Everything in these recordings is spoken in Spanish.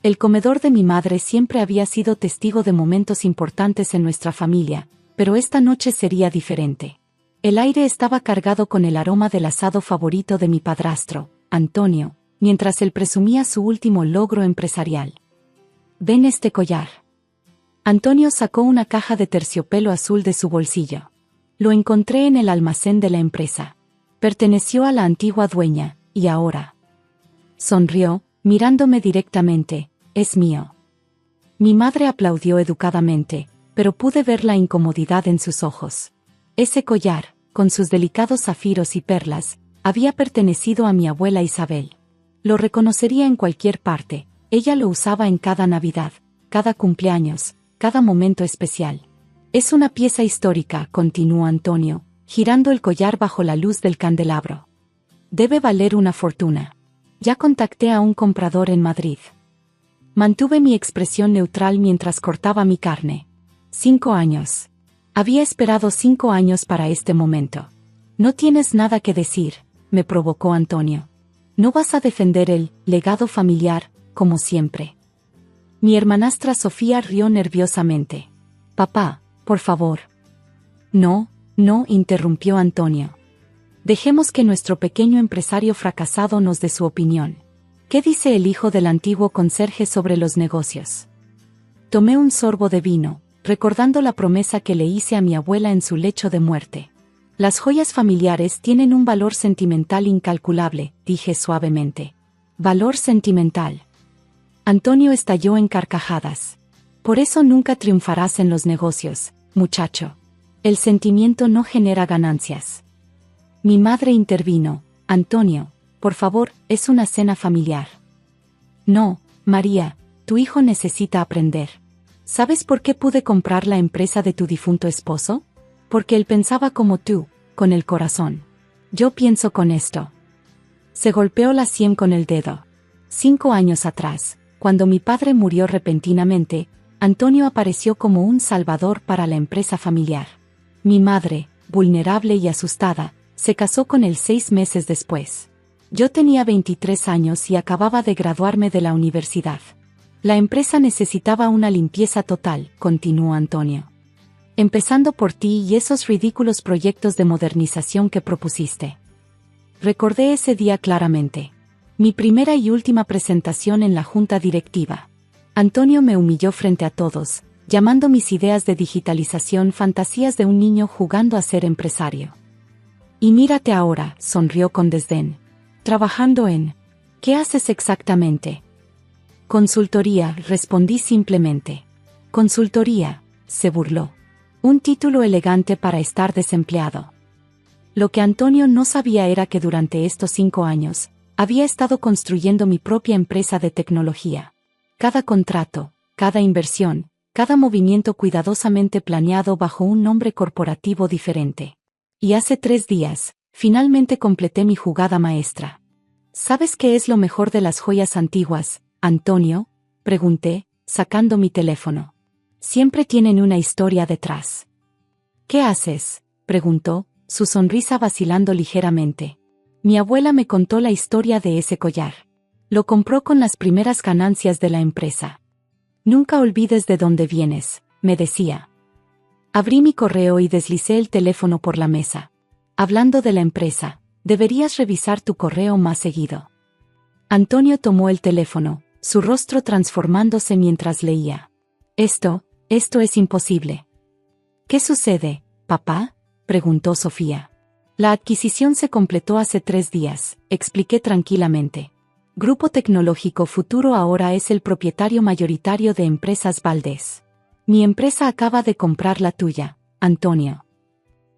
El comedor de mi madre siempre había sido testigo de momentos importantes en nuestra familia, pero esta noche sería diferente. El aire estaba cargado con el aroma del asado favorito de mi padrastro, Antonio, mientras él presumía su último logro empresarial. «Ven este collar». Antonio sacó una caja de terciopelo azul de su bolsillo. Lo encontré en el almacén de la empresa. Perteneció a la antigua dueña, y ahora. Sonrió, mirándome directamente. «Es mío». Mi madre aplaudió educadamente, pero pude ver la incomodidad en sus ojos. Ese collar, con sus delicados zafiros y perlas, había pertenecido a mi abuela Isabel. Lo reconocería en cualquier parte, ella lo usaba en cada Navidad, cada cumpleaños, cada momento especial. «Es una pieza histórica», continuó Antonio, girando el collar bajo la luz del candelabro. «Debe valer una fortuna. Ya contacté a un comprador en Madrid». Mantuve mi expresión neutral mientras cortaba mi carne. 5 años. Había esperado 5 años para este momento. «No tienes nada que decir», me provocó Antonio. «¿No vas a defender el legado familiar, como siempre?» Mi hermanastra Sofía rió nerviosamente. «Papá, por favor». «No, no», interrumpió Antonio. «Dejemos que nuestro pequeño empresario fracasado nos dé su opinión. ¿Qué dice el hijo del antiguo conserje sobre los negocios?» Tomé un sorbo de vino, recordando la promesa que le hice a mi abuela en su lecho de muerte. «Las joyas familiares tienen un valor sentimental incalculable», dije suavemente. «¿Valor sentimental?» Antonio estalló en carcajadas. «Por eso nunca triunfarás en los negocios, muchacho. El sentimiento no genera ganancias». Mi madre intervino. «Antonio, por favor, es una cena familiar». «No, María, tu hijo necesita aprender. ¿Sabes por qué pude comprar la empresa de tu difunto esposo? Porque él pensaba como tú, con el corazón. Yo pienso con esto». Se golpeó la sien con el dedo. 5 años atrás, cuando mi padre murió repentinamente, Antonio apareció como un salvador para la empresa familiar. Mi madre, vulnerable y asustada, se casó con él 6 meses después. Yo tenía 23 años y acababa de graduarme de la universidad. «La empresa necesitaba una limpieza total», continuó Antonio. «Empezando por ti y esos ridículos proyectos de modernización que propusiste». Recordé ese día claramente. Mi primera y última presentación en la junta directiva. Antonio me humilló frente a todos, llamando mis ideas de digitalización fantasías de un niño jugando a ser empresario. «Y mírate ahora», sonrió con desdén. «Trabajando en... ¿Qué haces exactamente?» «Consultoría», respondí simplemente. «Consultoría», se burló. «Un título elegante para estar desempleado». Lo que Antonio no sabía era que durante estos 5 años, había estado construyendo mi propia empresa de tecnología. Cada contrato, cada inversión, cada movimiento cuidadosamente planeado bajo un nombre corporativo diferente. Y hace 3 días, finalmente completé mi jugada maestra. «¿Sabes qué es lo mejor de las joyas antiguas, Antonio?», pregunté, sacando mi teléfono. «Siempre tienen una historia detrás». «¿Qué haces?», preguntó, su sonrisa vacilando ligeramente. «Mi abuela me contó la historia de ese collar. Lo compró con las primeras ganancias de la empresa. Nunca olvides de dónde vienes», me decía. Abrí mi correo y deslicé el teléfono por la mesa. «Hablando de la empresa, deberías revisar tu correo más seguido». Antonio tomó el teléfono, su rostro transformándose mientras leía. Esto es imposible». «¿Qué sucede, papá?», preguntó Sofía. «La adquisición se completó hace 3 días», expliqué tranquilamente. «Grupo Tecnológico Futuro ahora es el propietario mayoritario de Empresas Valdés. Mi empresa acaba de comprar la tuya, Antonio».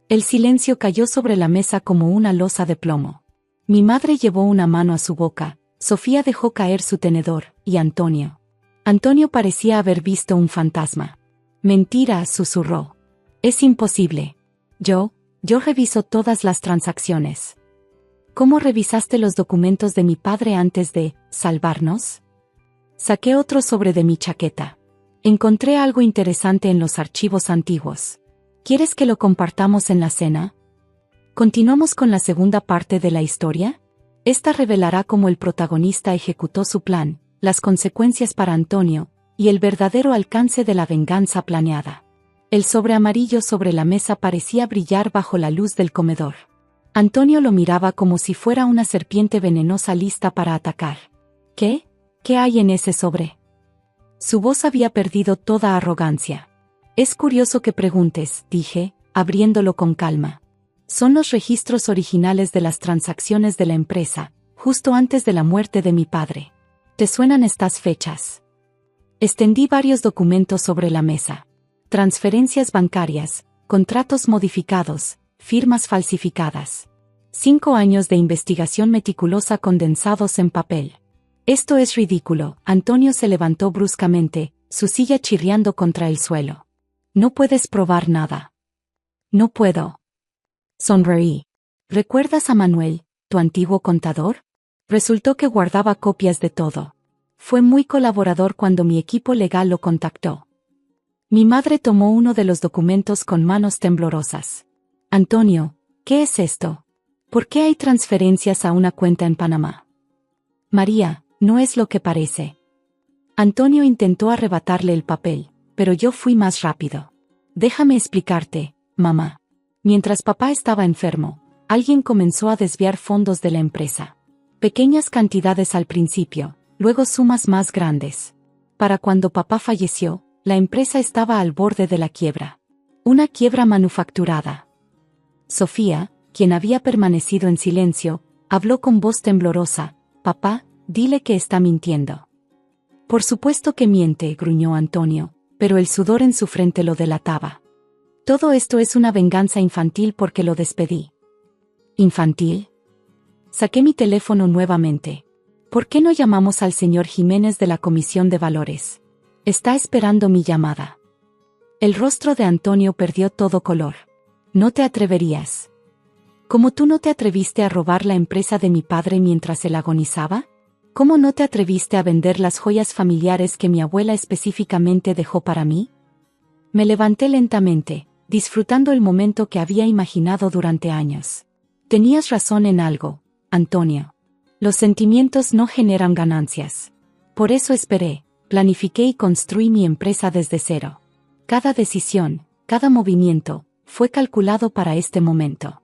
El silencio cayó sobre la mesa como una losa de plomo. Mi madre llevó una mano a su boca, Sofía dejó caer su tenedor, y Antonio parecía haber visto un fantasma. «Mentira», susurró. «Es imposible. Yo reviso todas las transacciones». «¿Cómo revisaste los documentos de mi padre antes de salvarnos?». Saqué otro sobre de mi chaqueta. «Encontré algo interesante en los archivos antiguos. ¿Quieres que lo compartamos en la cena?». ¿Continuamos con la segunda parte de la historia? Esta revelará cómo el protagonista ejecutó su plan, las consecuencias para Antonio, y el verdadero alcance de la venganza planeada. El sobre amarillo sobre la mesa parecía brillar bajo la luz del comedor. Antonio lo miraba como si fuera una serpiente venenosa lista para atacar. ¿Qué? ¿Qué hay en ese sobre? Su voz había perdido toda arrogancia. Es curioso que preguntes, dije, abriéndolo con calma. Son los registros originales de las transacciones de la empresa, justo antes de la muerte de mi padre. ¿Te suenan estas fechas? Extendí varios documentos sobre la mesa. Transferencias bancarias, contratos modificados, firmas falsificadas. 5 años de investigación meticulosa condensados en papel. Esto es ridículo. Antonio se levantó bruscamente, su silla chirriando contra el suelo. No puedes probar nada. No puedo. Sonreí. ¿Recuerdas a Manuel, tu antiguo contador? Resultó que guardaba copias de todo. Fue muy colaborador cuando mi equipo legal lo contactó. Mi madre tomó uno de los documentos con manos temblorosas. Antonio, ¿qué es esto? ¿Por qué hay transferencias a una cuenta en Panamá? María, no es lo que parece. Antonio intentó arrebatarle el papel, pero yo fui más rápido. Déjame explicarte, mamá. Mientras papá estaba enfermo, alguien comenzó a desviar fondos de la empresa. Pequeñas cantidades al principio, luego sumas más grandes. Para cuando papá falleció, la empresa estaba al borde de la quiebra. Una quiebra manufacturada. Sofía, quien había permanecido en silencio, habló con voz temblorosa. Papá, dile que está mintiendo. Por supuesto que miente, gruñó Antonio, pero el sudor en su frente lo delataba. Todo esto es una venganza infantil porque lo despedí. ¿Infantil? Saqué mi teléfono nuevamente. ¿Por qué no llamamos al señor Jiménez de la Comisión de Valores? Está esperando mi llamada. El rostro de Antonio perdió todo color. No te atreverías. ¿Cómo tú no te atreviste a robar la empresa de mi padre mientras él agonizaba? ¿Cómo no te atreviste a vender las joyas familiares que mi abuela específicamente dejó para mí? Me levanté lentamente, disfrutando el momento que había imaginado durante años. Tenías razón en algo, Antonio. Los sentimientos no generan ganancias. Por eso esperé, planifiqué y construí mi empresa desde cero. Cada decisión, cada movimiento, fue calculado para este momento.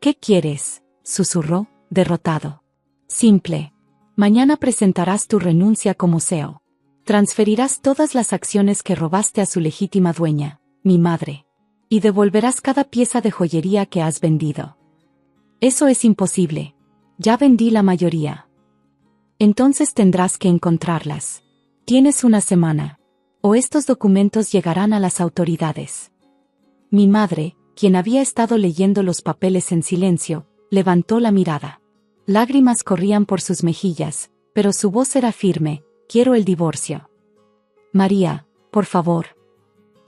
¿Qué quieres?, susurró, derrotado. Simple. Mañana presentarás tu renuncia como CEO. Transferirás todas las acciones que robaste a su legítima dueña, mi madre. Y devolverás cada pieza de joyería que has vendido. Eso es imposible. Ya vendí la mayoría. Entonces tendrás que encontrarlas. Tienes una semana. O estos documentos llegarán a las autoridades. Mi madre, quien había estado leyendo los papeles en silencio, levantó la mirada. Lágrimas corrían por sus mejillas, pero su voz era firme. Quiero el divorcio. María, por favor.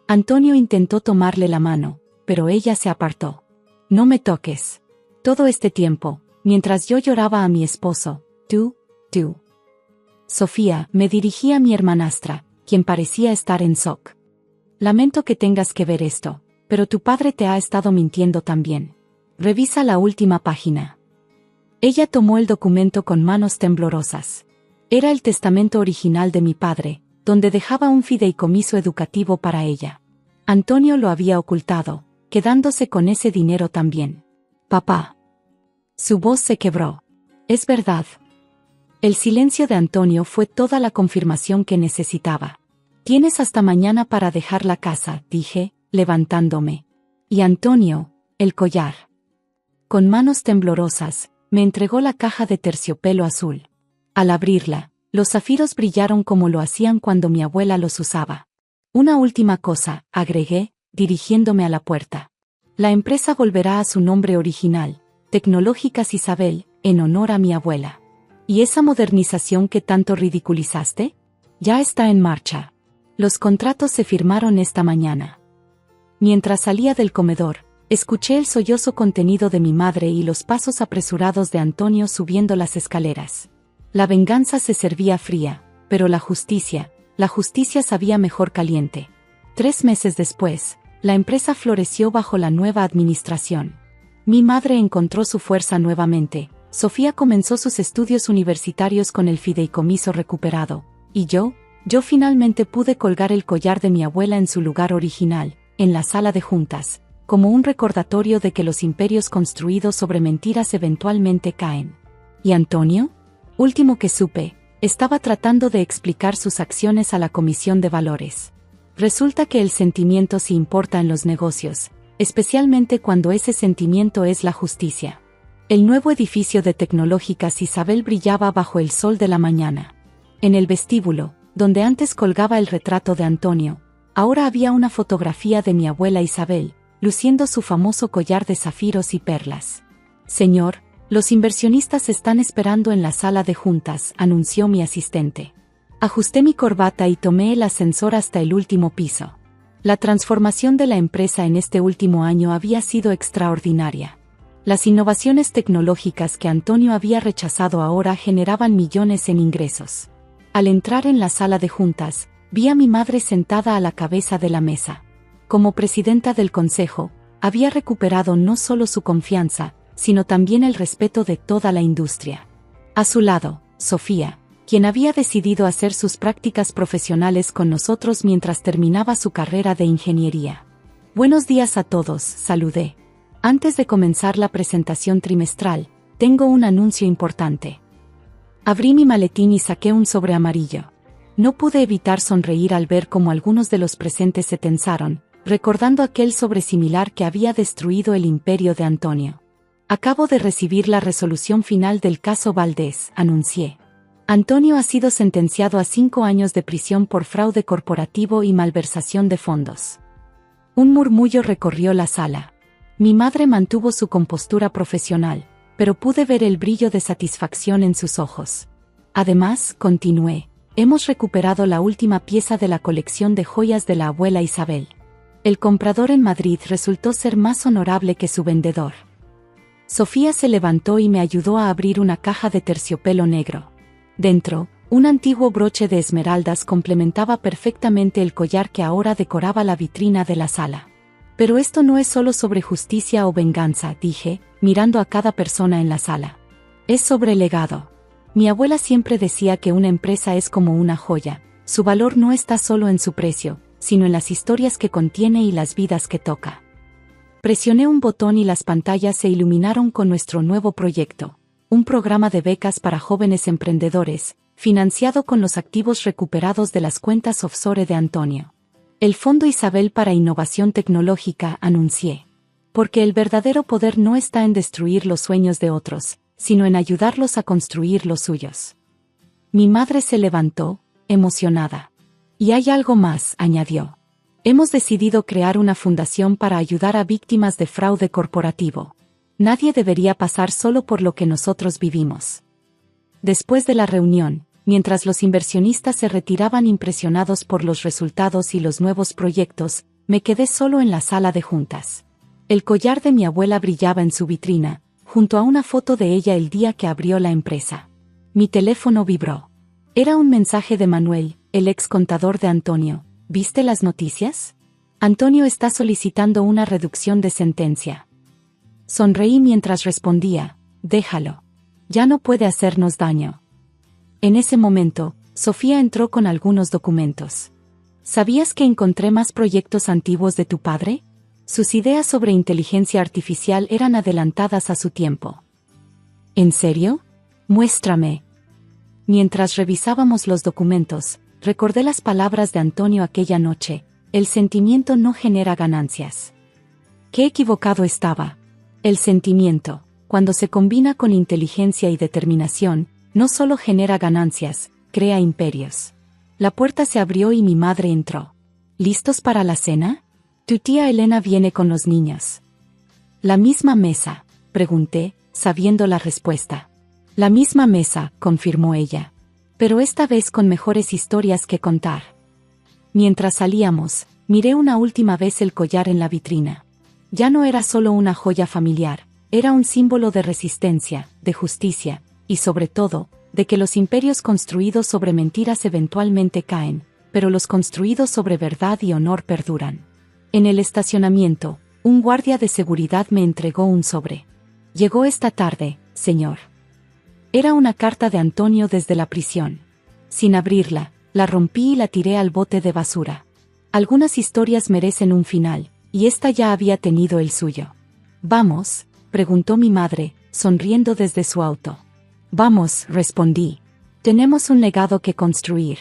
Antonio intentó tomarle la mano, pero ella se apartó. No me toques. Todo este tiempo, mientras yo lloraba a mi esposo, tú. Sofía, me dirigí a mi hermanastra, quien parecía estar en shock. Lamento que tengas que ver esto, pero tu padre te ha estado mintiendo también. Revisa la última página. Ella tomó el documento con manos temblorosas. Era el testamento original de mi padre, donde dejaba un fideicomiso educativo para ella. Antonio lo había ocultado, quedándose con ese dinero también. Papá. Su voz se quebró. Es verdad. El silencio de Antonio fue toda la confirmación que necesitaba. Tienes hasta mañana para dejar la casa, dije, levantándome. Y Antonio, el collar. Con manos temblorosas, me entregó la caja de terciopelo azul. Al abrirla, los zafiros brillaron como lo hacían cuando mi abuela los usaba. Una última cosa, agregué, dirigiéndome a la puerta. La empresa volverá a su nombre original, Tecnológicas Isabel, en honor a mi abuela. ¿Y esa modernización que tanto ridiculizaste? Ya está en marcha. Los contratos se firmaron esta mañana. Mientras salía del comedor, escuché el sollozo contenido de mi madre y los pasos apresurados de Antonio subiendo las escaleras. La venganza se servía fría, pero la justicia sabía mejor caliente. 3 meses después, la empresa floreció bajo la nueva administración. Mi madre encontró su fuerza nuevamente, Sofía comenzó sus estudios universitarios con el fideicomiso recuperado, y yo finalmente pude colgar el collar de mi abuela en su lugar original, en la sala de juntas, como un recordatorio de que los imperios construidos sobre mentiras eventualmente caen. ¿Y Antonio? Último que supe, estaba tratando de explicar sus acciones a la Comisión de Valores. Resulta que el sentimiento sí importa en los negocios, especialmente cuando ese sentimiento es la justicia. El nuevo edificio de Tecnológicas Isabel brillaba bajo el sol de la mañana. En el vestíbulo, donde antes colgaba el retrato de Antonio, ahora había una fotografía de mi abuela Isabel, luciendo su famoso collar de zafiros y perlas. Señor, los inversionistas están esperando en la sala de juntas, anunció mi asistente. Ajusté mi corbata y tomé el ascensor hasta el último piso. La transformación de la empresa en este último año había sido extraordinaria. Las innovaciones tecnológicas que Antonio había rechazado ahora generaban millones en ingresos. Al entrar en la sala de juntas, vi a mi madre sentada a la cabeza de la mesa. Como presidenta del consejo, había recuperado no solo su confianza, sino también el respeto de toda la industria. A su lado, Sofía, quien había decidido hacer sus prácticas profesionales con nosotros mientras terminaba su carrera de ingeniería. Buenos días a todos, saludé. Antes de comenzar la presentación trimestral, tengo un anuncio importante. Abrí mi maletín y saqué un sobre amarillo. No pude evitar sonreír al ver cómo algunos de los presentes se tensaron, recordando aquel sobre similar que había destruido el imperio de Antonio. Acabo de recibir la resolución final del caso Valdés, anuncié. Antonio ha sido sentenciado a 5 años de prisión por fraude corporativo y malversación de fondos. Un murmullo recorrió la sala. Mi madre mantuvo su compostura profesional, pero pude ver el brillo de satisfacción en sus ojos. Además, continué, hemos recuperado la última pieza de la colección de joyas de la abuela Isabel. El comprador en Madrid resultó ser más honorable que su vendedor. Sofía se levantó y me ayudó a abrir una caja de terciopelo negro. Dentro, un antiguo broche de esmeraldas complementaba perfectamente el collar que ahora decoraba la vitrina de la sala. Pero esto no es solo sobre justicia o venganza, dije, mirando a cada persona en la sala. Es sobre legado. Mi abuela siempre decía que una empresa es como una joya, su valor no está solo en su precio, sino en las historias que contiene y las vidas que toca. Presioné un botón y las pantallas se iluminaron con nuestro nuevo proyecto, un programa de becas para jóvenes emprendedores, financiado con los activos recuperados de las cuentas offshore de Antonio. El Fondo Isabel para Innovación Tecnológica, anuncié. Porque el verdadero poder no está en destruir los sueños de otros, sino en ayudarlos a construir los suyos. Mi madre se levantó, emocionada. Y hay algo más, añadió. Hemos decidido crear una fundación para ayudar a víctimas de fraude corporativo. Nadie debería pasar solo por lo que nosotros vivimos. Después de la reunión, mientras los inversionistas se retiraban impresionados por los resultados y los nuevos proyectos, me quedé solo en la sala de juntas. El collar de mi abuela brillaba en su vitrina, junto a una foto de ella el día que abrió la empresa. Mi teléfono vibró. Era un mensaje de Manuel, el ex contador de Antonio. ¿Viste las noticias? Antonio está solicitando una reducción de sentencia. Sonreí mientras respondía, déjalo. Ya no puede hacernos daño. En ese momento, Sofía entró con algunos documentos. ¿Sabías que encontré más proyectos antiguos de tu padre? Sus ideas sobre inteligencia artificial eran adelantadas a su tiempo. ¿En serio? Muéstrame. Mientras revisábamos los documentos, recordé las palabras de Antonio aquella noche, el sentimiento no genera ganancias. Qué equivocado estaba. El sentimiento, cuando se combina con inteligencia y determinación, no solo genera ganancias, crea imperios. La puerta se abrió y mi madre entró. ¿Listos para la cena? Tu tía Elena viene con los niños. ¿La misma mesa?, pregunté, sabiendo la respuesta. La misma mesa, confirmó ella. Pero esta vez con mejores historias que contar. Mientras salíamos, miré una última vez el collar en la vitrina. Ya no era solo una joya familiar, era un símbolo de resistencia, de justicia, y sobre todo, de que los imperios construidos sobre mentiras eventualmente caen, pero los construidos sobre verdad y honor perduran. En el estacionamiento, un guardia de seguridad me entregó un sobre. Llegó esta tarde, señor. Era una carta de Antonio desde la prisión. Sin abrirla, la rompí y la tiré al bote de basura. Algunas historias merecen un final, y esta ya había tenido el suyo. «¿Vamos?», preguntó mi madre, sonriendo desde su auto. «Vamos», respondí. «Tenemos un legado que construir».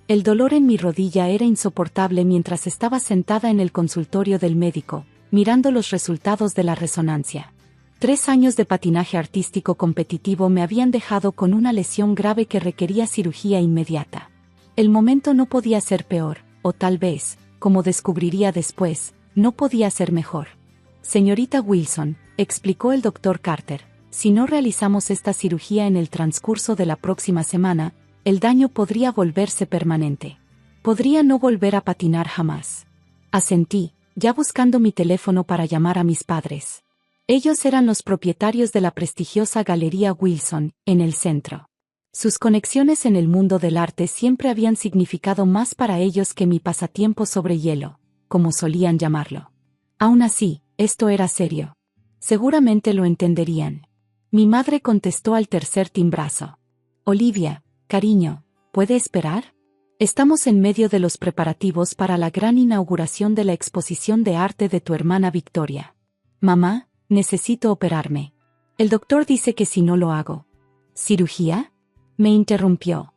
El dolor en mi rodilla era insoportable mientras estaba sentada en el consultorio del médico, mirando los resultados de la resonancia. 3 años de patinaje artístico competitivo me habían dejado con una lesión grave que requería cirugía inmediata. El momento no podía ser peor, o tal vez, como descubriría después, no podía ser mejor. «Señorita Wilson», explicó el doctor Carter, «si no realizamos esta cirugía en el transcurso de la próxima semana, el daño podría volverse permanente. Podría no volver a patinar jamás». Asentí, ya buscando mi teléfono para llamar a mis padres. Ellos eran los propietarios de la prestigiosa Galería Wilson, en el centro. Sus conexiones en el mundo del arte siempre habían significado más para ellos que mi pasatiempo sobre hielo, como solían llamarlo. Aún así, esto era serio. Seguramente lo entenderían. Mi madre contestó al tercer timbrazo. «Olivia, cariño, ¿puede esperar? Estamos en medio de los preparativos para la gran inauguración de la exposición de arte de tu hermana Victoria. Mamá, necesito operarme. El doctor dice que si no lo hago». «¿Cirugía?», me interrumpió.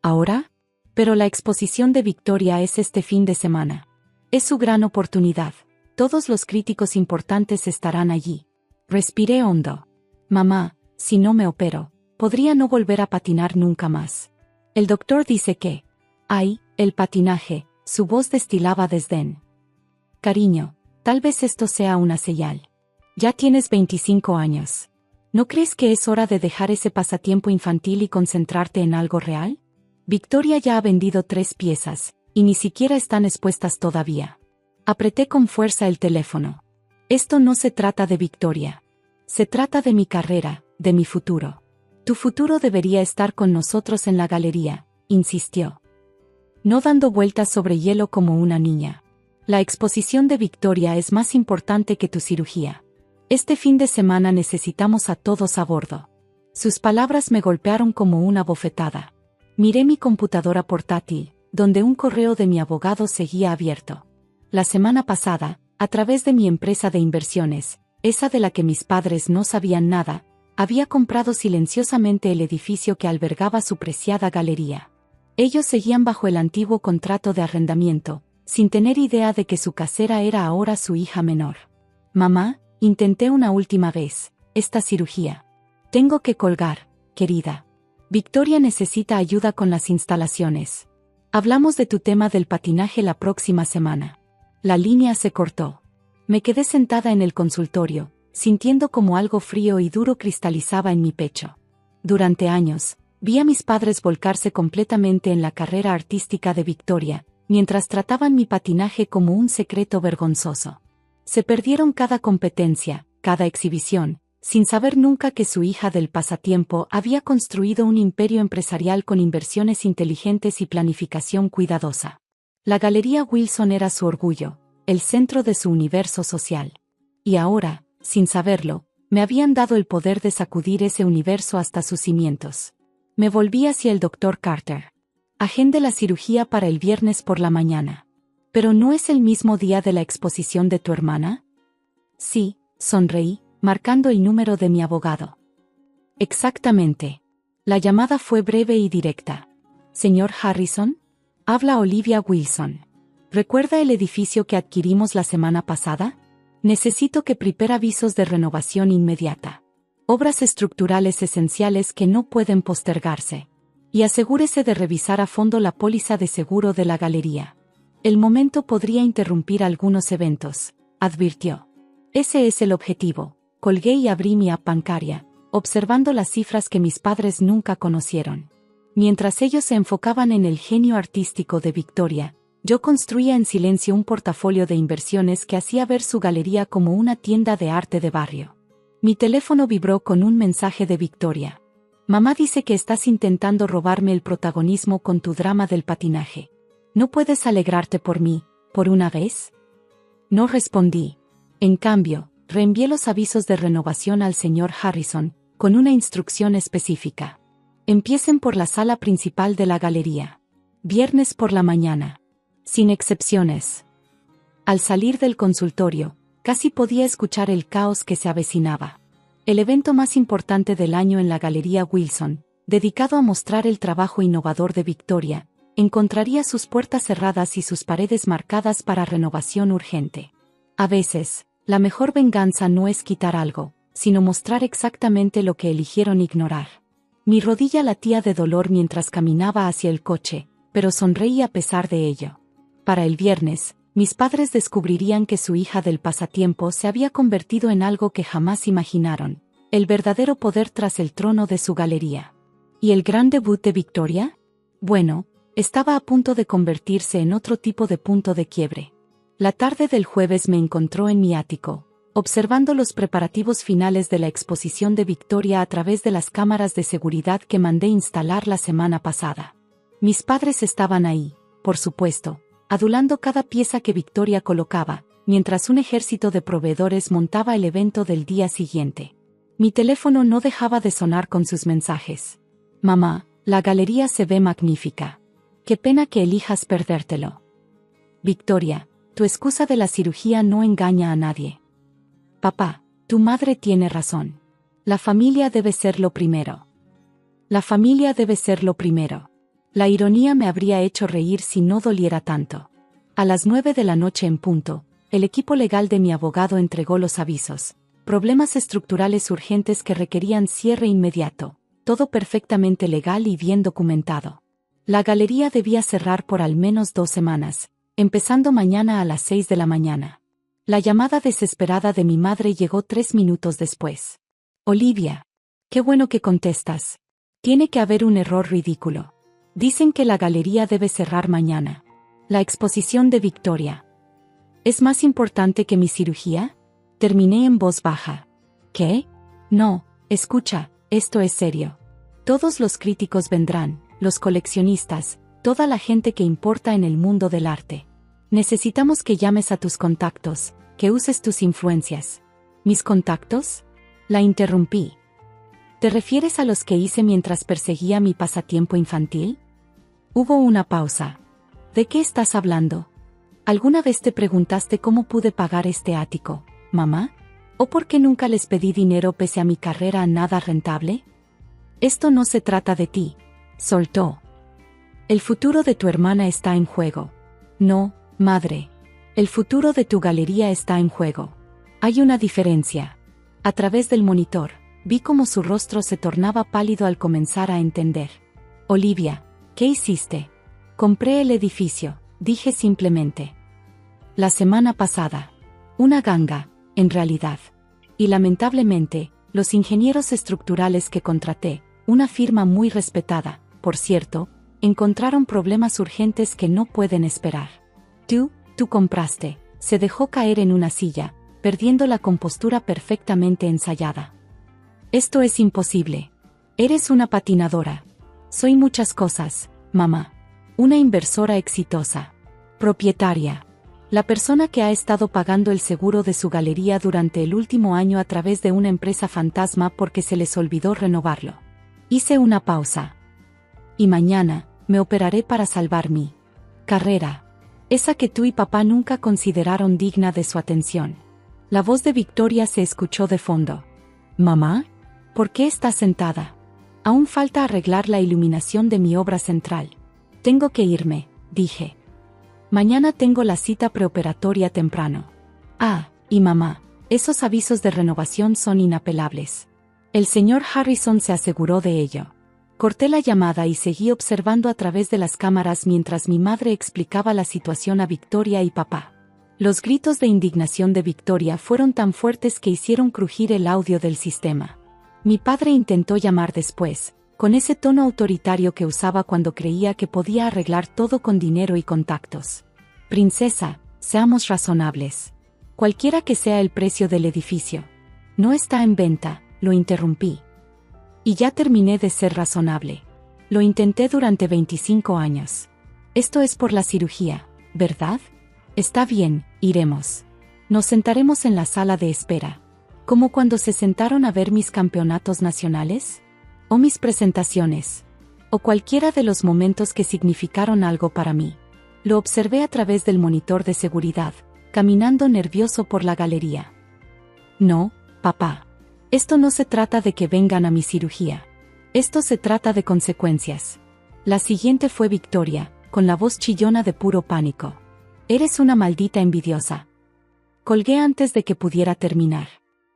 «¿Ahora? Pero la exposición de Victoria es este fin de semana. Es su gran oportunidad. Todos los críticos importantes estarán allí». Respiré hondo. «Mamá, si no me opero, podría no volver a patinar nunca más. El doctor dice que…». «Ay, el patinaje», su voz destilaba desdén. «Cariño, tal vez esto sea una señal. Ya tienes 25 años. ¿No crees que es hora de dejar ese pasatiempo infantil y concentrarte en algo real? Victoria ya ha vendido 3 piezas, y ni siquiera están expuestas todavía». Apreté con fuerza el teléfono. «Esto no se trata de Victoria. Se trata de mi carrera, de mi futuro. Tu futuro debería estar con nosotros en la galería», insistió. No dando vueltas sobre hielo como una niña. «La exposición de Victoria es más importante que tu cirugía. Este fin de semana necesitamos a todos a bordo». Sus palabras me golpearon como una bofetada. Miré mi computadora portátil, donde un correo de mi abogado seguía abierto. La semana pasada, a través de mi empresa de inversiones, esa de la que mis padres no sabían nada, había comprado silenciosamente el edificio que albergaba su preciada galería. Ellos seguían bajo el antiguo contrato de arrendamiento, sin tener idea de que su casera era ahora su hija menor. «Mamá, intenté una última vez, esta cirugía. Tengo que colgar, querida. Victoria necesita ayuda con las instalaciones. Hablamos de tu tema del patinaje la próxima semana». La línea se cortó. Me quedé sentada en el consultorio, sintiendo como algo frío y duro cristalizaba en mi pecho. Durante años, vi a mis padres volcarse completamente en la carrera artística de Victoria, mientras trataban mi patinaje como un secreto vergonzoso. Se perdieron cada competencia, cada exhibición, sin saber nunca que su hija del pasatiempo había construido un imperio empresarial con inversiones inteligentes y planificación cuidadosa. La Galería Wilson era su orgullo, el centro de su universo social. Y ahora, sin saberlo, me habían dado el poder de sacudir ese universo hasta sus cimientos. Me volví hacia el doctor Carter. «Agende la cirugía para el viernes por la mañana». «¿Pero no es el mismo día de la exposición de tu hermana?». «Sí», sonreí, marcando el número de mi abogado. «Exactamente». La llamada fue breve y directa. «Señor Harrison, habla Olivia Wilson. ¿Recuerda el edificio que adquirimos la semana pasada? Necesito que prepare avisos de renovación inmediata. Obras estructurales esenciales que no pueden postergarse. Y asegúrese de revisar a fondo la póliza de seguro de la galería. El momento podría interrumpir algunos eventos», advirtió. «Ese es el objetivo». Colgué y abrí mi app bancaria, observando las cifras que mis padres nunca conocieron. Mientras ellos se enfocaban en el genio artístico de Victoria, yo construía en silencio un portafolio de inversiones que hacía ver su galería como una tienda de arte de barrio. Mi teléfono vibró con un mensaje de Victoria. «Mamá dice que estás intentando robarme el protagonismo con tu drama del patinaje. ¿No puedes alegrarte por mí, por una vez?». No respondí. En cambio, reenvié los avisos de renovación al señor Harrison, con una instrucción específica. Empiecen por la sala principal de la galería. Viernes por la mañana. Sin excepciones. Al salir del consultorio, casi podía escuchar el caos que se avecinaba. El evento más importante del año en la Galería Wilson, dedicado a mostrar el trabajo innovador de Victoria, encontraría sus puertas cerradas y sus paredes marcadas para renovación urgente. A veces, la mejor venganza no es quitar algo, sino mostrar exactamente lo que eligieron ignorar. Mi rodilla latía de dolor mientras caminaba hacia el coche, pero sonreí a pesar de ello. Para el viernes, mis padres descubrirían que su hija del pasatiempo se había convertido en algo que jamás imaginaron, el verdadero poder tras el trono de su galería. ¿Y el gran debut de Victoria? Bueno, estaba a punto de convertirse en otro tipo de punto de quiebre. La tarde del jueves me encontró en mi ático, observando los preparativos finales de la exposición de Victoria a través de las cámaras de seguridad que mandé instalar la semana pasada. Mis padres estaban ahí, por supuesto, adulando cada pieza que Victoria colocaba, mientras un ejército de proveedores montaba el evento del día siguiente. Mi teléfono no dejaba de sonar con sus mensajes. Mamá, la galería se ve magnífica. Qué pena que elijas perdértelo. Victoria, tu excusa de la cirugía no engaña a nadie. Papá, tu madre tiene razón. La familia debe ser lo primero. La familia debe ser lo primero. La ironía me habría hecho reír si no doliera tanto. A las 9 de la noche en punto, el equipo legal de mi abogado entregó los avisos. Problemas estructurales urgentes que requerían cierre inmediato. Todo perfectamente legal y bien documentado. La galería debía cerrar por al menos 2 semanas, empezando mañana a las 6 de la mañana. La llamada desesperada de mi madre llegó 3 minutos después. Olivia, qué bueno que contestas. Tiene que haber un error ridículo. Dicen que la galería debe cerrar mañana. La exposición de Victoria. ¿Es más importante que mi cirugía? Terminé en voz baja. ¿Qué? No, escucha, esto es serio. Todos los críticos vendrán, los coleccionistas, toda la gente que importa en el mundo del arte. Necesitamos que llames a tus contactos, que uses tus influencias. ¿Mis contactos? La interrumpí. ¿Te refieres a los que hice mientras perseguía mi pasatiempo infantil? Hubo una pausa. ¿De qué estás hablando? ¿Alguna vez te preguntaste cómo pude pagar este ático, mamá? ¿O por qué nunca les pedí dinero pese a mi carrera nada rentable? Esto no se trata de ti, soltó. El futuro de tu hermana está en juego. No, madre. El futuro de tu galería está en juego. Hay una diferencia. A través del monitor, vi cómo su rostro se tornaba pálido al comenzar a entender. Olivia, ¿qué hiciste? Compré el edificio, dije simplemente. La semana pasada. Una ganga, en realidad. Y lamentablemente, los ingenieros estructurales que contraté, una firma muy respetada, por cierto, encontraron problemas urgentes que no pueden esperar. Tú compraste, se dejó caer en una silla, perdiendo la compostura perfectamente ensayada. Esto es imposible. Eres una patinadora. Soy muchas cosas, mamá. Una inversora exitosa. Propietaria. La persona que ha estado pagando el seguro de su galería durante el último año a través de una empresa fantasma porque se les olvidó renovarlo. Hice una pausa. Y mañana, me operaré para salvar mi carrera. Esa que tú y papá nunca consideraron digna de su atención. La voz de Victoria se escuchó de fondo. ¿Mamá? ¿Por qué estás sentada? Aún falta arreglar la iluminación de mi obra central. Tengo que irme, dije. Mañana tengo la cita preoperatoria temprano. Ah, y mamá, esos avisos de renovación son inapelables. El señor Harrison se aseguró de ello. Corté la llamada y seguí observando a través de las cámaras mientras mi madre explicaba la situación a Victoria y papá. Los gritos de indignación de Victoria fueron tan fuertes que hicieron crujir el audio del sistema. Mi padre intentó llamar después, con ese tono autoritario que usaba cuando creía que podía arreglar todo con dinero y contactos. Princesa, seamos razonables. Cualquiera que sea el precio del edificio. No está en venta, lo interrumpí. Y ya terminé de ser razonable. Lo intenté durante 25 años. Esto es por la cirugía, ¿verdad? Está bien, iremos. Nos sentaremos en la sala de espera. ¿Como cuando se sentaron a ver mis campeonatos nacionales? ¿O mis presentaciones? ¿O cualquiera de los momentos que significaron algo para mí? Lo observé a través del monitor de seguridad, caminando nervioso por la galería. No, papá. Esto no se trata de que vengan a mi cirugía. Esto se trata de consecuencias. La siguiente fue Victoria, con la voz chillona de puro pánico. Eres una maldita envidiosa. Colgué antes de que pudiera terminar.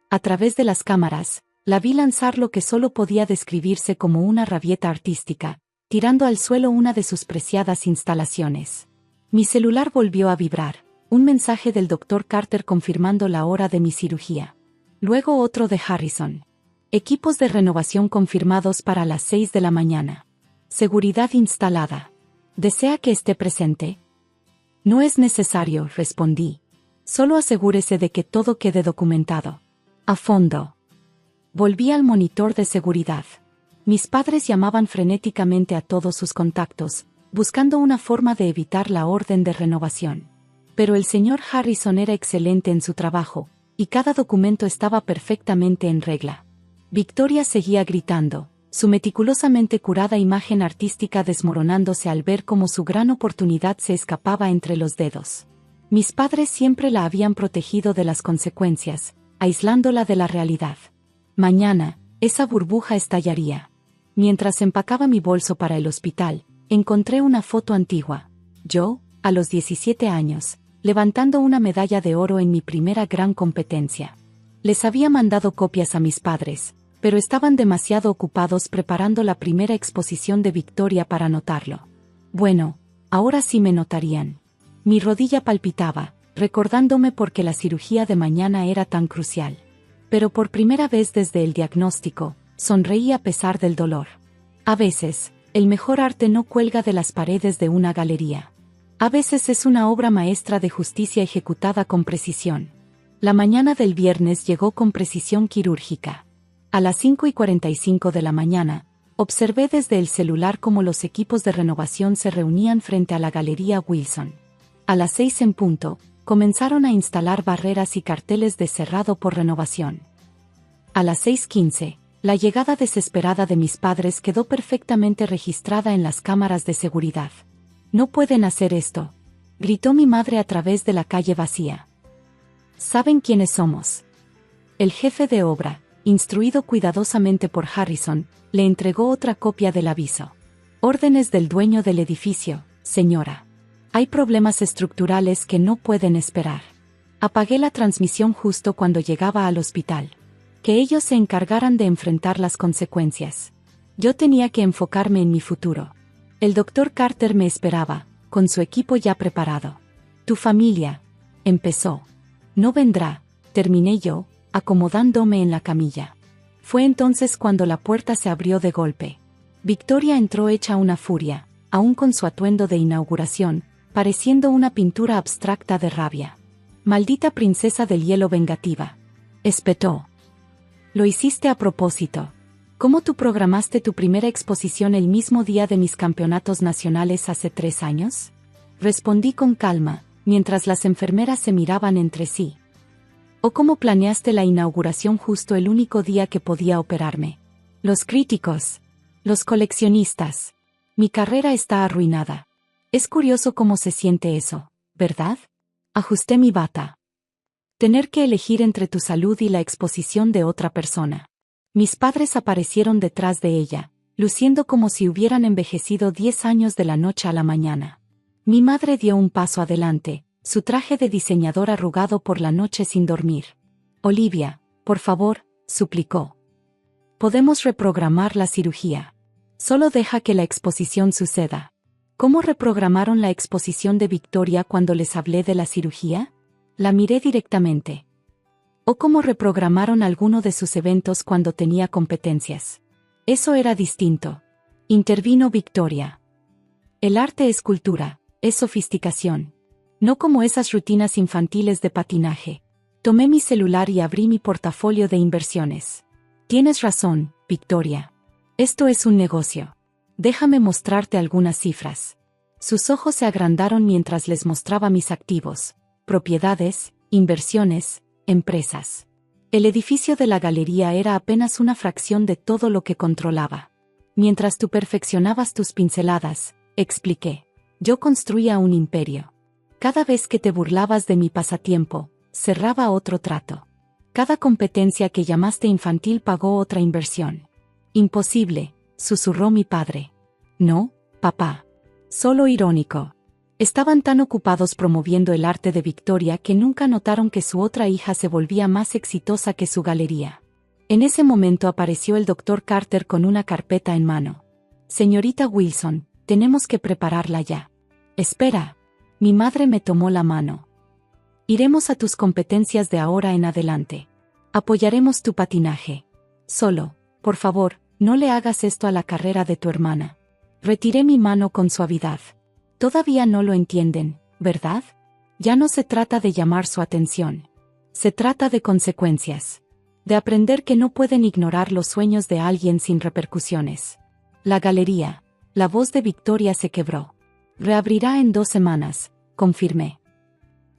A través de las cámaras, la vi lanzar lo que solo podía describirse como una rabieta artística, tirando al suelo una de sus preciadas instalaciones. Mi celular volvió a vibrar, un mensaje del Dr. Carter confirmando la hora de mi cirugía. Luego otro de Harrison. Equipos de renovación confirmados para las 6 de la mañana. Seguridad instalada. ¿Desea que esté presente? No es necesario, respondí. Solo asegúrese de que todo quede documentado. A fondo. Volví al monitor de seguridad. Mis padres llamaban frenéticamente a todos sus contactos, buscando una forma de evitar la orden de renovación. Pero el señor Harrison era excelente en su trabajo, y cada documento estaba perfectamente en regla. Victoria seguía gritando, su meticulosamente curada imagen artística desmoronándose al ver cómo su gran oportunidad se escapaba entre los dedos. Mis padres siempre la habían protegido de las consecuencias, aislándola de la realidad. Mañana, esa burbuja estallaría. Mientras empacaba mi bolso para el hospital, encontré una foto antigua. Yo, a los 17 años, levantando una medalla de oro en mi primera gran competencia. Les había mandado copias a mis padres, pero estaban demasiado ocupados preparando la primera exposición de Victoria para notarlo. Bueno, ahora sí me notarían. Mi rodilla palpitaba, recordándome por qué la cirugía de mañana era tan crucial. Pero por primera vez desde el diagnóstico, sonreí a pesar del dolor. A veces, el mejor arte no cuelga de las paredes de una galería. A veces es una obra maestra de justicia ejecutada con precisión. La mañana del viernes llegó con precisión quirúrgica. A las 5:45 de la mañana, observé desde el celular cómo los equipos de renovación se reunían frente a la Galería Wilson. A las 6 en punto, comenzaron a instalar barreras y carteles de cerrado por renovación. A las 6:15, la llegada desesperada de mis padres quedó perfectamente registrada en las cámaras de seguridad. «No pueden hacer esto», gritó mi madre a través de la calle vacía. «¿Saben quiénes somos?». El jefe de obra, instruido cuidadosamente por Harrison, le entregó otra copia del aviso. «Órdenes del dueño del edificio, señora. Hay problemas estructurales que no pueden esperar». Apagué la transmisión justo cuando llegaba al hospital. Que ellos se encargaran de enfrentar las consecuencias. Yo tenía que enfocarme en mi futuro. El Dr. Carter me esperaba, con su equipo ya preparado. «Tu familia», empezó. «No vendrá», terminé yo, acomodándome en la camilla. Fue entonces cuando la puerta se abrió de golpe. Victoria entró hecha una furia, aún con su atuendo de inauguración, pareciendo una pintura abstracta de rabia. «Maldita princesa del hielo vengativa», espetó. «Lo hiciste a propósito. ¿Cómo tú programaste tu primera exposición el mismo día de mis campeonatos nacionales hace 3 años? Respondí con calma, mientras las enfermeras se miraban entre sí. ¿O cómo planeaste la inauguración justo el único día que podía operarme? Los críticos. Los coleccionistas. Mi carrera está arruinada. Es curioso cómo se siente eso, ¿verdad? Ajusté mi bata. Tener que elegir entre tu salud y la exposición de otra persona. Mis padres aparecieron detrás de ella, luciendo como si hubieran envejecido 10 años de la noche a la mañana. Mi madre dio un paso adelante, su traje de diseñador arrugado por la noche sin dormir. «Olivia, por favor», suplicó. «Podemos reprogramar la cirugía. Solo deja que la exposición suceda». ¿Cómo reprogramaron la exposición de Victoria cuando les hablé de la cirugía? La miré directamente. ¿O cómo reprogramaron alguno de sus eventos cuando tenía competencias? Eso era distinto. Intervino Victoria. El arte es cultura, es sofisticación. No como esas rutinas infantiles de patinaje. Tomé mi celular y abrí mi portafolio de inversiones. Tienes razón, Victoria. Esto es un negocio. Déjame mostrarte algunas cifras. Sus ojos se agrandaron mientras les mostraba mis activos, propiedades, inversiones, empresas. El edificio de la galería era apenas una fracción de todo lo que controlaba. Mientras tú perfeccionabas tus pinceladas, expliqué, yo construía un imperio. Cada vez que te burlabas de mi pasatiempo, cerraba otro trato. Cada competencia que llamaste infantil pagó otra inversión. Imposible, susurró mi padre. No, papá. Solo irónico. Estaban tan ocupados promoviendo el arte de Victoria que nunca notaron que su otra hija se volvía más exitosa que su galería. En ese momento apareció el doctor Carter con una carpeta en mano. Señorita Wilson, tenemos que prepararla ya. Espera. Mi madre me tomó la mano. Iremos a tus competencias de ahora en adelante. Apoyaremos tu patinaje. Solo, por favor, no le hagas esto a la carrera de tu hermana. Retiré mi mano con suavidad. Todavía no lo entienden, ¿verdad? Ya no se trata de llamar su atención. Se trata de consecuencias. De aprender que no pueden ignorar los sueños de alguien sin repercusiones. La galería. La voz de Victoria se quebró. Reabrirá en 2 semanas, confirmé.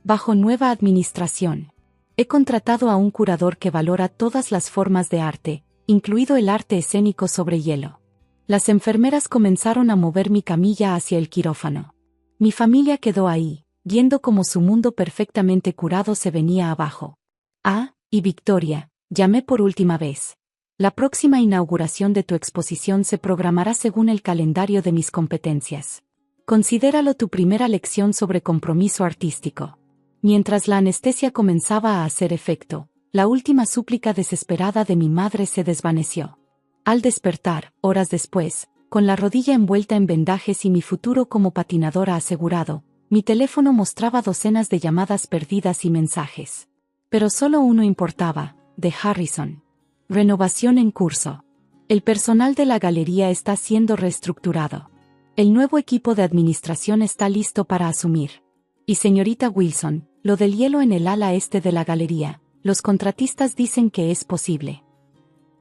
Bajo nueva administración. He contratado a un curador que valora todas las formas de arte, incluido el arte escénico sobre hielo. Las enfermeras comenzaron a mover mi camilla hacia el quirófano. Mi familia quedó ahí, viendo cómo su mundo perfectamente curado se venía abajo. Ah, y Victoria, llamé por última vez. La próxima inauguración de tu exposición se programará según el calendario de mis competencias. Considéralo tu primera lección sobre compromiso artístico. Mientras la anestesia comenzaba a hacer efecto, la última súplica desesperada de mi madre se desvaneció. Al despertar, horas después, con la rodilla envuelta en vendajes y mi futuro como patinadora asegurado, mi teléfono mostraba docenas de llamadas perdidas y mensajes. Pero solo uno importaba, de Harrison. Renovación en curso. El personal de la galería está siendo reestructurado. El nuevo equipo de administración está listo para asumir. Y señorita Wilson, lo del hielo en el ala este de la galería, los contratistas dicen que es posible.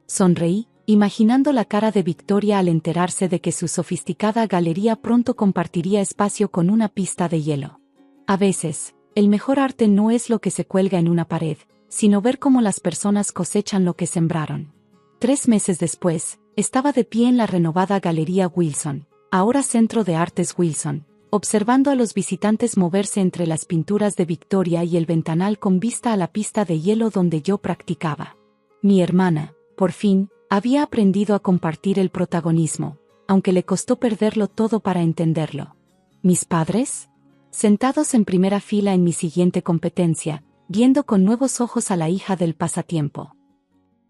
Sonreí, imaginando la cara de Victoria al enterarse de que su sofisticada galería pronto compartiría espacio con una pista de hielo. A veces, el mejor arte no es lo que se cuelga en una pared, sino ver cómo las personas cosechan lo que sembraron. 3 meses después, estaba de pie en la renovada Galería Wilson, ahora Centro de Artes Wilson, observando a los visitantes moverse entre las pinturas de Victoria y el ventanal con vista a la pista de hielo donde yo practicaba. Mi hermana, por fin, había aprendido a compartir el protagonismo, aunque le costó perderlo todo para entenderlo. ¿Mis padres? Sentados en primera fila en mi siguiente competencia, viendo con nuevos ojos a la hija del pasatiempo.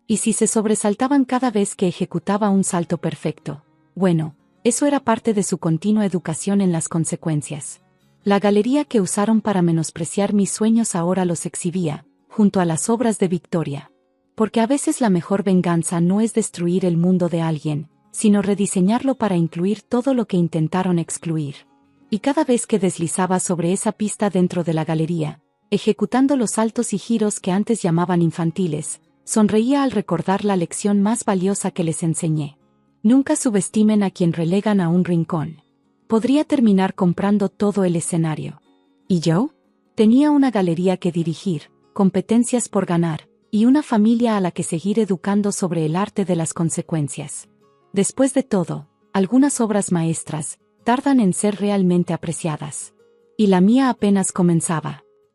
Y si se sobresaltaban cada vez que ejecutaba un salto perfecto, bueno, eso era parte de su continua educación en las consecuencias. La galería que usaron para menospreciar mis sueños ahora los exhibía, junto a las obras de Victoria. Porque a veces la mejor venganza no es destruir el mundo de alguien, sino rediseñarlo para incluir todo lo que intentaron excluir. Y cada vez que deslizaba sobre esa pista dentro de la galería, ejecutando los saltos y giros que antes llamaban infantiles, sonreía al recordar la lección más valiosa que les enseñé. Nunca subestimen a quien relegan a un rincón. Podría terminar comprando todo el escenario. ¿Y yo? Tenía una galería que dirigir, competencias por ganar, y una familia a la que seguir educando sobre el arte de las consecuencias. Después de todo, algunas obras maestras tardan en ser realmente apreciadas. Y la mía apenas comenzaba.